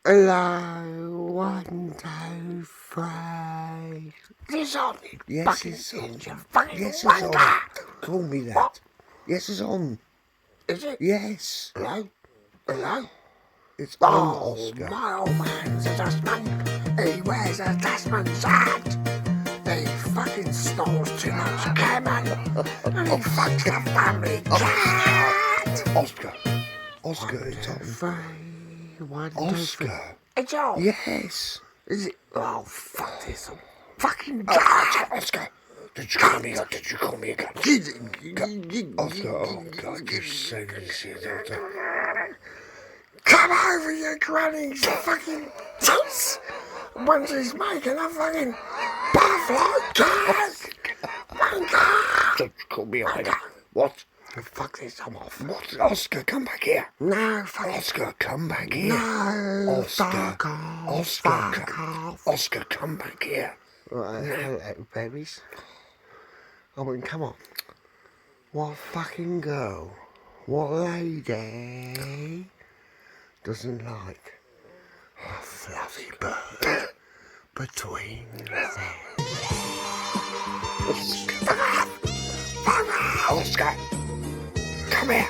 Hello, 1, 2, 3. It's on, you Yes, fucking it's on. idiot, you fucking Yes, it's wanker. on. Call me that. What? Yes, it's on. Is it? Yes. Hello? Hello? It's on, Oh, Oscar. my old man's a dustman. He wears a dustman's hat. He fucking snores too much gammon. And he fucks the family cat. Oscar. Oscar, 1, it's 2, on. 3. 1, 2, 3. Oscar. It's on. Yes. Is it? Oh, fuck this. Fucking Oscar. Did you call me again? Did you call me again? Oscar, oh God, you saving shit. Come over, you granny's fucking tits when she's making a fucking buffalo cake. Did you call me again? What? Fuck this, I'm off. What? Oscar, come back here. No, fuck it. Oscar, come back here. No, Oscar. fuck off. Oscar, Fuck off. Oscar, come back here. Right, hello, babies. I mean, come on. What fucking girl, what lady doesn't like a fluffy bird between their Oscar, come here.